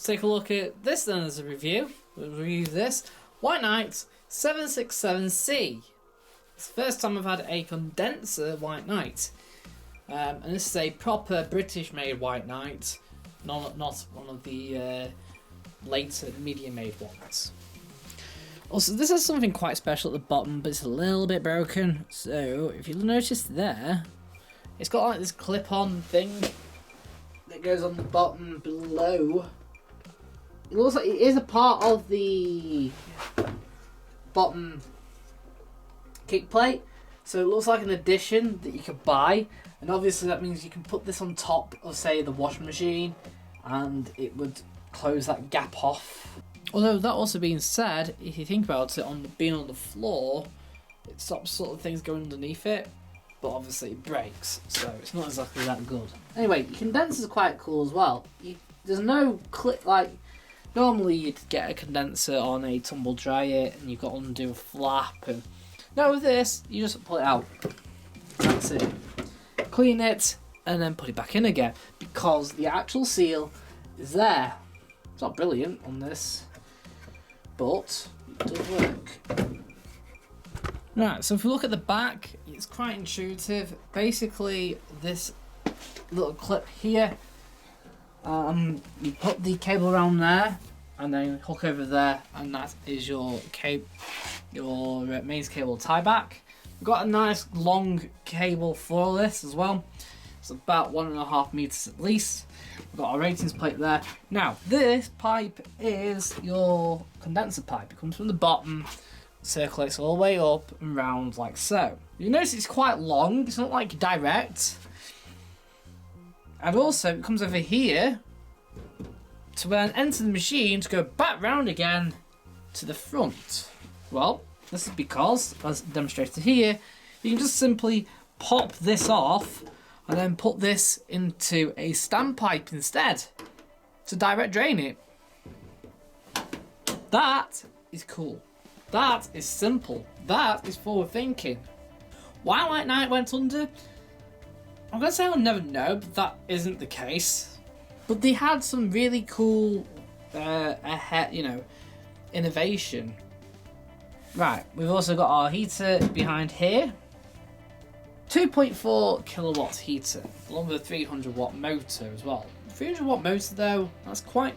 let's take a look at this then as a review. We'll review this. White Knight 767C. It's the first time I've had a condenser White Knight. And this is a proper British-made White Knight, not one of the later medium-made ones. Also, this has something quite special at the bottom, but it's a little bit broken. So, if you'll notice there, it's got like this clip-on thing that goes on the bottom below. It looks like it is a part of the bottom kick plate, so it looks like an addition that you could buy, and obviously that means you can put this on top of, say, the washing machine, and it would close that gap off. Although that also being said, if you think about it, being on the floor, it stops sort of things going underneath it, but obviously it breaks, so it's not exactly that good. Anyway, condensers are quite cool as well. There's no clip like normally you'd get a condenser on a tumble dryer and you've got to undo a flap, and no, with this you just pull it out. That's it. Clean it and then put it back in again because the actual seal is there. It's not brilliant on this, but it does work. Right, so if we look at the back, it's quite intuitive. Basically, this little clip here, you put the cable around there, and then hook over there, and that is your mains cable tie back. We've got a nice long cable for this as well. It's about 1.5 meters at least. We've got our ratings plate there. Now, this pipe is your condenser pipe. It comes from the bottom, circulates all the way up and round like so. You notice it's quite long, it's not like direct. And also, it comes over here to then enter the machine to go back round again to the front. Well, this is because, as demonstrated here, you can just simply pop this off and then put this into a standpipe instead to direct drain it. That is cool. That is simple. That is forward thinking. Why White Knight went under? I'm going to say I'll never know, but that isn't the case. But they had some really cool, innovation. Right, we've also got our heater behind here. 2.4 kilowatt heater, along with a 300 watt motor as well. 300 watt motor though, that's quite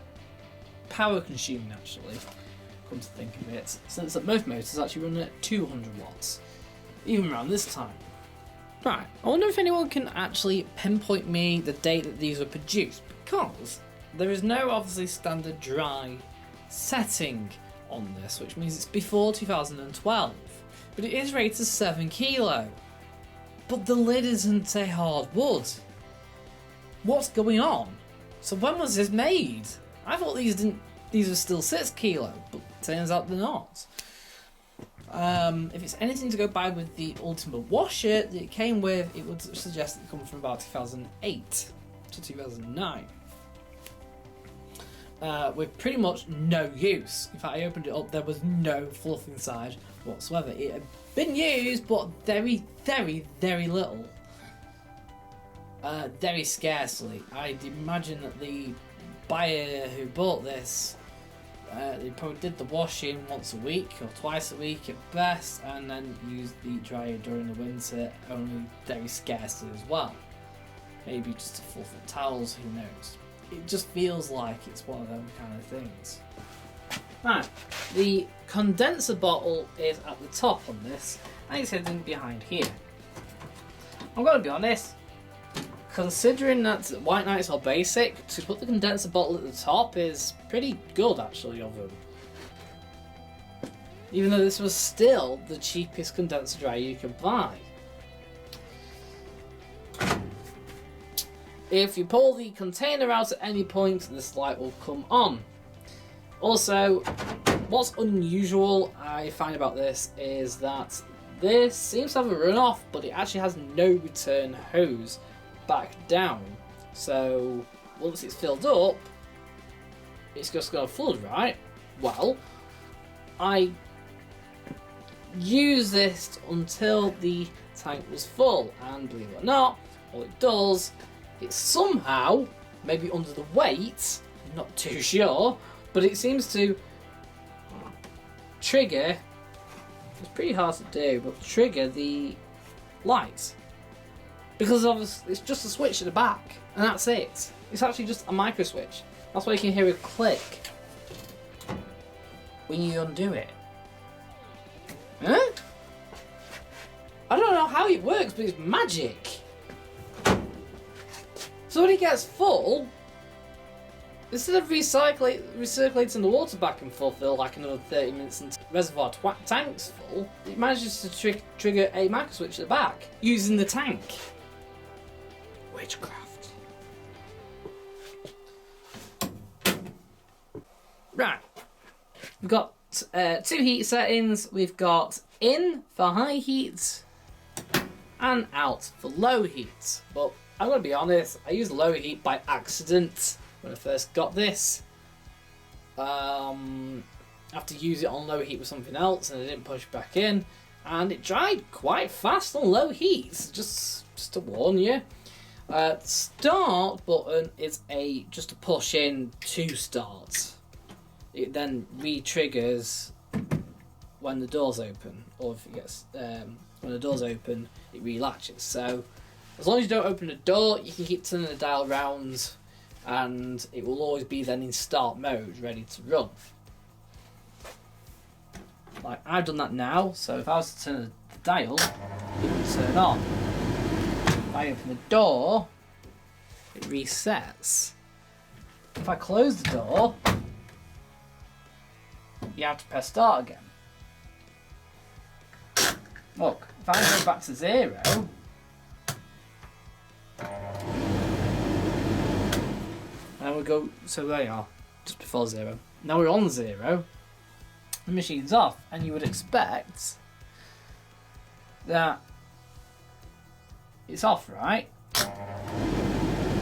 power consuming actually, come to think of it, since that most motors actually run at 200 watts, even around this time. Right, I wonder if anyone can actually pinpoint me the date that these were produced, because there is no obviously standard dry setting on this, which means it's before 2012, but it is rated 7 kilo. But the lid isn't a hard wood. What's going on? So when was this made? I thought these were still 6 kilo, but turns out they're not. If it's anything to go by with the Ultimate washer that it came with, it would suggest it comes from about 2008 to 2009. With pretty much no use. In fact, I opened it up, there was no fluff inside whatsoever. It had been used, but very, very, very little. Very scarcely. I'd imagine that the buyer who bought this, they probably did the washing once a week or twice a week at best, and then used the dryer during the winter, only very scarcely as well. Maybe just to fluff the towels, who knows. It just feels like it's one of them kind of things. Right, the condenser bottle is at the top on this, and it's hidden behind here. I'm going to be honest, considering that White Knights are basic, to put the condenser bottle at the top is pretty good actually of them. Even though this was still the cheapest condenser dryer you could buy. If you pull the container out at any point, this light will come on. Also, what's unusual I find about this is that this seems to have a runoff, but it actually has no return hose back down. So once it's filled up, it's just going to flood, right? Well, I used this until the tank was full, and believe it or not, all it does, it somehow, maybe under the weight, not too sure, but it seems to trigger. It's pretty hard to do, but trigger the lights because obviously it's just a switch at the back, and that's it. It's actually just a micro switch. That's why you can hear a click when you undo it. Huh? I don't know how it works, but it's magic. So when it gets full, instead of recirculating the water back and fulfill like another 30 minutes until the reservoir tank's full, it manages to trigger a micro switch at the back using the tank. Witchcraft. Right, we've got 2 heat settings. We've got in for high heat and out for low heat. But I'm going to be honest, I used low heat by accident when I first got this. I have to use it on low heat with something else and I didn't push back in. And it dried quite fast on low heat, just to warn you. Start button is just a push in to start. It then re-triggers when the door's open, or if it gets when the door's open, it re-latches. So as long as you don't open the door, you can keep turning the dial round, and it will always be then in start mode, ready to run. Like I've done that now, so if I was to turn the dial, it would turn on. If I open the door, it resets. If I close the door, you have to press start again. Look, if I go back to 0, and we go, so there you are, just before 0. Now we're on 0, the machine's off, and you would expect that it's off, right?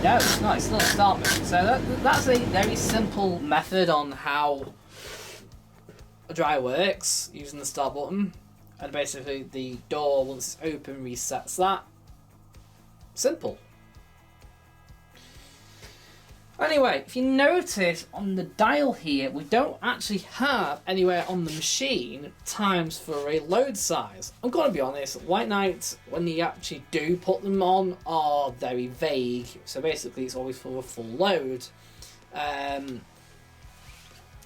No, it's not, it's still a start mode. So that's a very simple method on how a dryer works using the start button, and basically the door, once it's open, resets that. Simple. Anyway, if you notice on the dial here, we don't actually have anywhere on the machine times for a load size. I'm going to be honest, White Knights, when you actually do put them on, are very vague. So basically it's always for a full load. And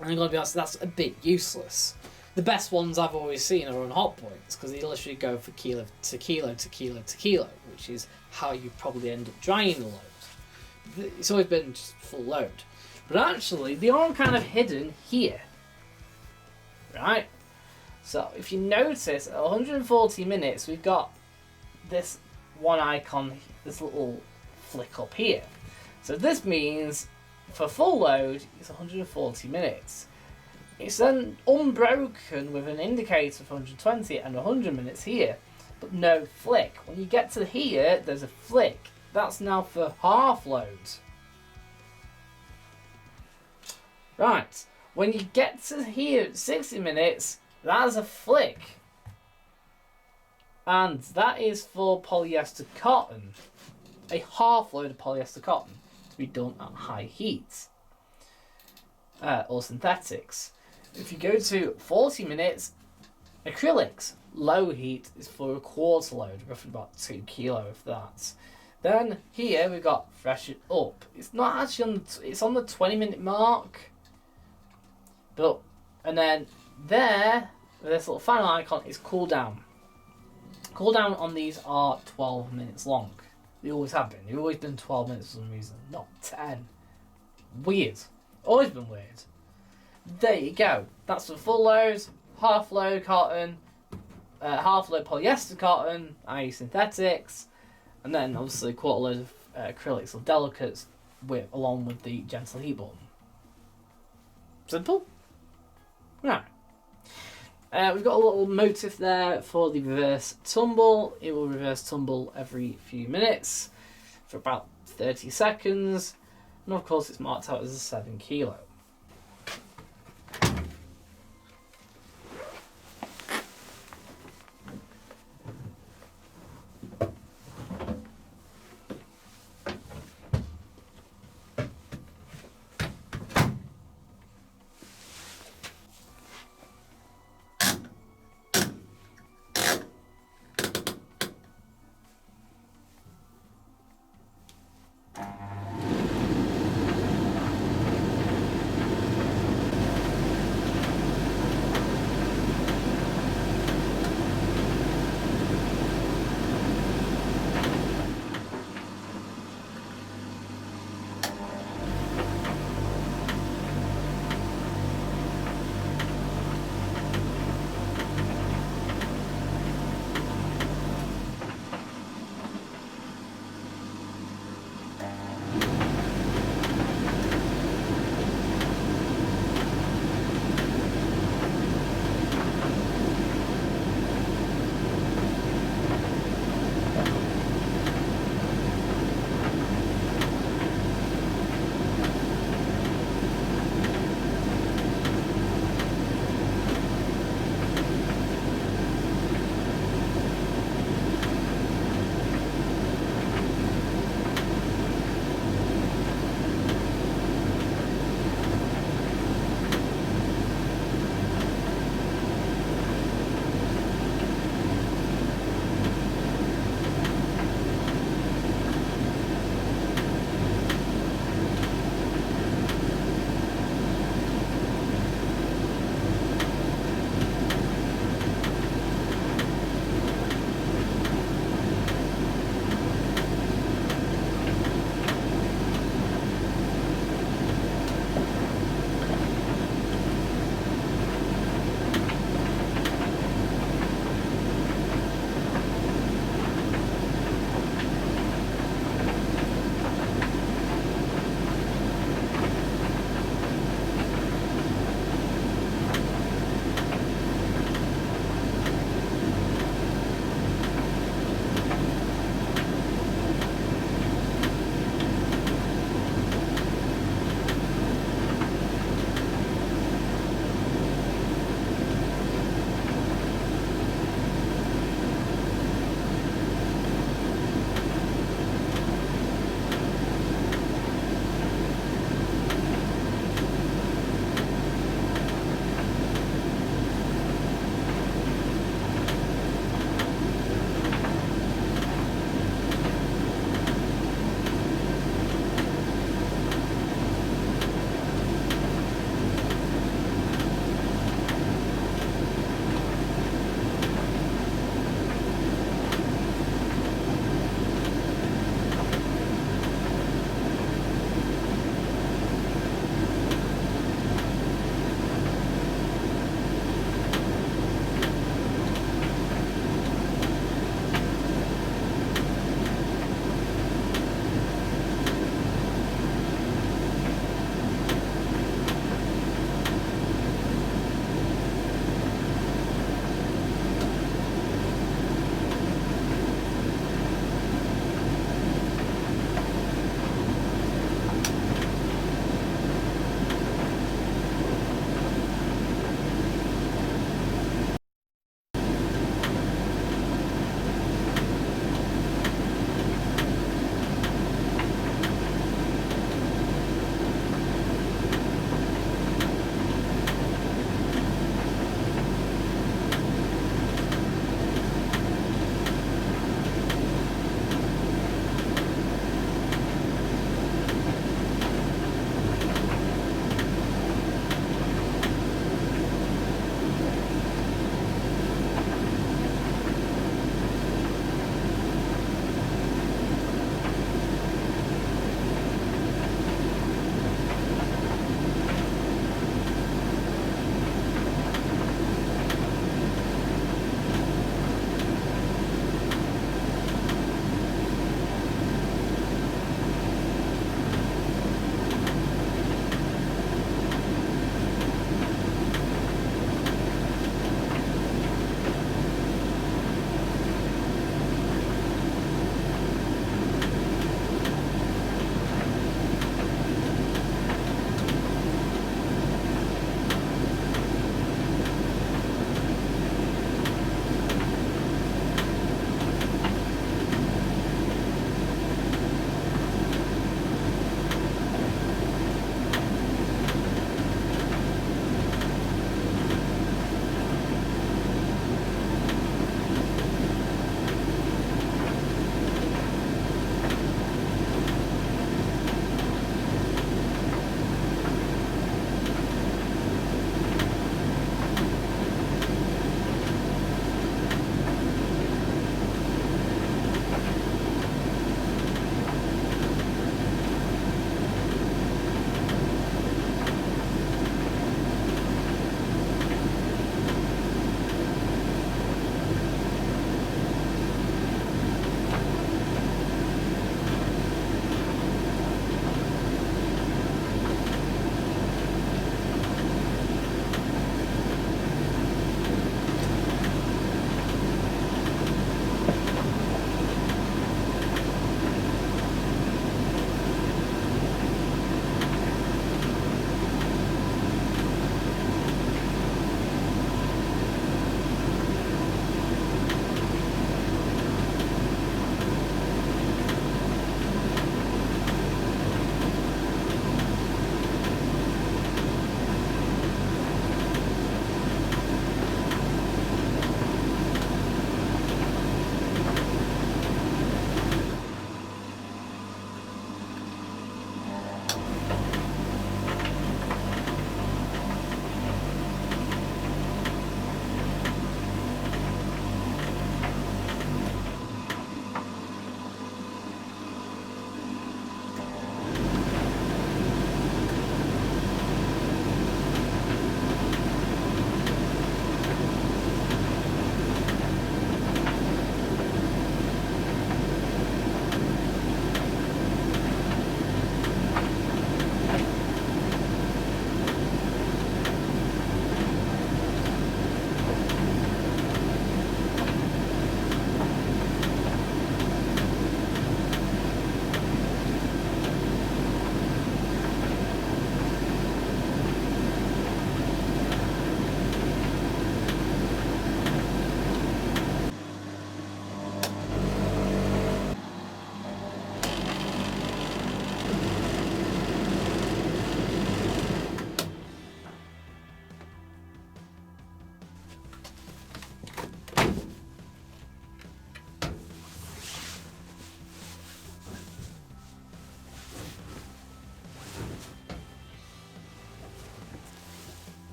I'm going to be honest, that's a bit useless. The best ones I've always seen are on hot points, because they literally go for kilo to kilo to kilo to kilo, which is how you probably end up drying the load. It's always been just full load. But actually, they are kind of hidden here. Right? So, if you notice, at 140 minutes, we've got this one icon, this little flick up here. So this means, for full load, it's 140 minutes. It's then unbroken with an indicator for 120 and 100 minutes here, but no flick. When you get to here, there's a flick. That's now for half load. Right, when you get to here at 60 minutes, that's a flick. And that is for polyester cotton. A half load of polyester cotton to be done at high heat. Or synthetics. If you go to 40 minutes, acrylics, low heat is for a quarter load, roughly about 2 kilo of that. Then here we've got fresh it up. It's not actually on it's on the 20-minute mark. But and then there, this little final icon is cool down. Cool down on these are 12 minutes long. They always have been. They've always been 12 minutes for some reason, not 10. Weird. Always been weird. There you go. That's for full load, half load cotton, half load polyester cotton, i.e. synthetics. And then obviously quarter load of acrylics or delicates along with the gentle heat button. Simple? Right. We've got a little motif there for the reverse tumble. It will reverse tumble every few minutes for about 30 seconds. And of course it's marked out as a 7 kilo.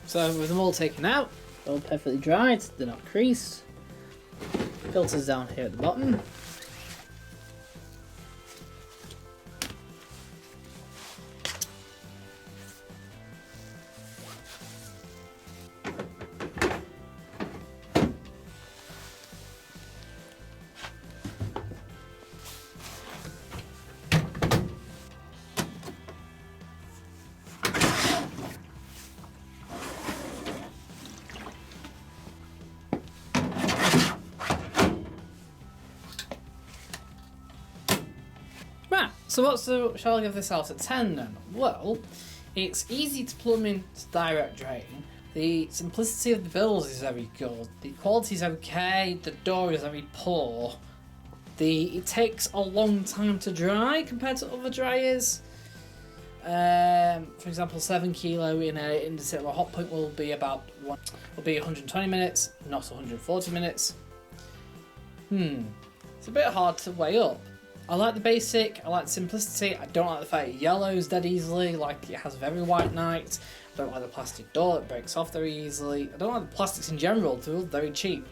So with them all taken out, they're all perfectly dried, they're not creased. Filters down here at the bottom. Right, so shall I give this out of 10 then? Well, it's easy to plumb into direct drain. The simplicity of the build is very good. The quality is okay. The door is very poor. It takes a long time to dry compared to other dryers. For example, 7 kilo in a hot point will be 120 minutes, not 140 minutes. It's a bit hard to weigh up. I like the basic, I like the simplicity, I don't like the fact it yellows dead easily like it has with every White Knight. I don't like the plastic door, it breaks off very easily. I don't like the plastics in general, they're all very cheap.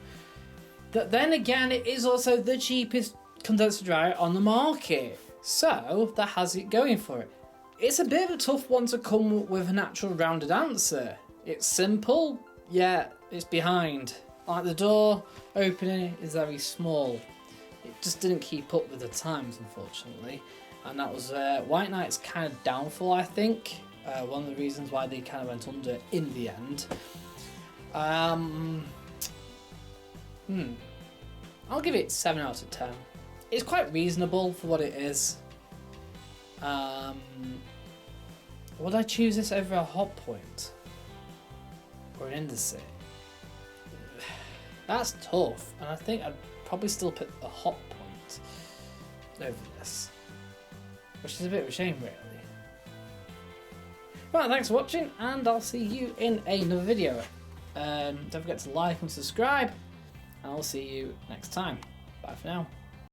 But then again, it is also the cheapest condenser dryer on the market. So, that has it going for it. It's a bit of a tough one to come with a natural rounded answer. It's simple, yet it's behind. Like the door opening is very small. It just didn't keep up with the times, unfortunately, and that was White Knight's kind of downfall, I think. One of the reasons why they kind of went under in the end. I'll give it 7 out of 10. It's quite reasonable for what it is. Would I choose this over a hot point or an Indesit? That's tough, and I think I'd probably still pick a hot point over this, which is a bit of a shame, really. Right, thanks for watching, and I'll see you in another video. Don't forget to like and subscribe, and I'll see you next time. Bye for now.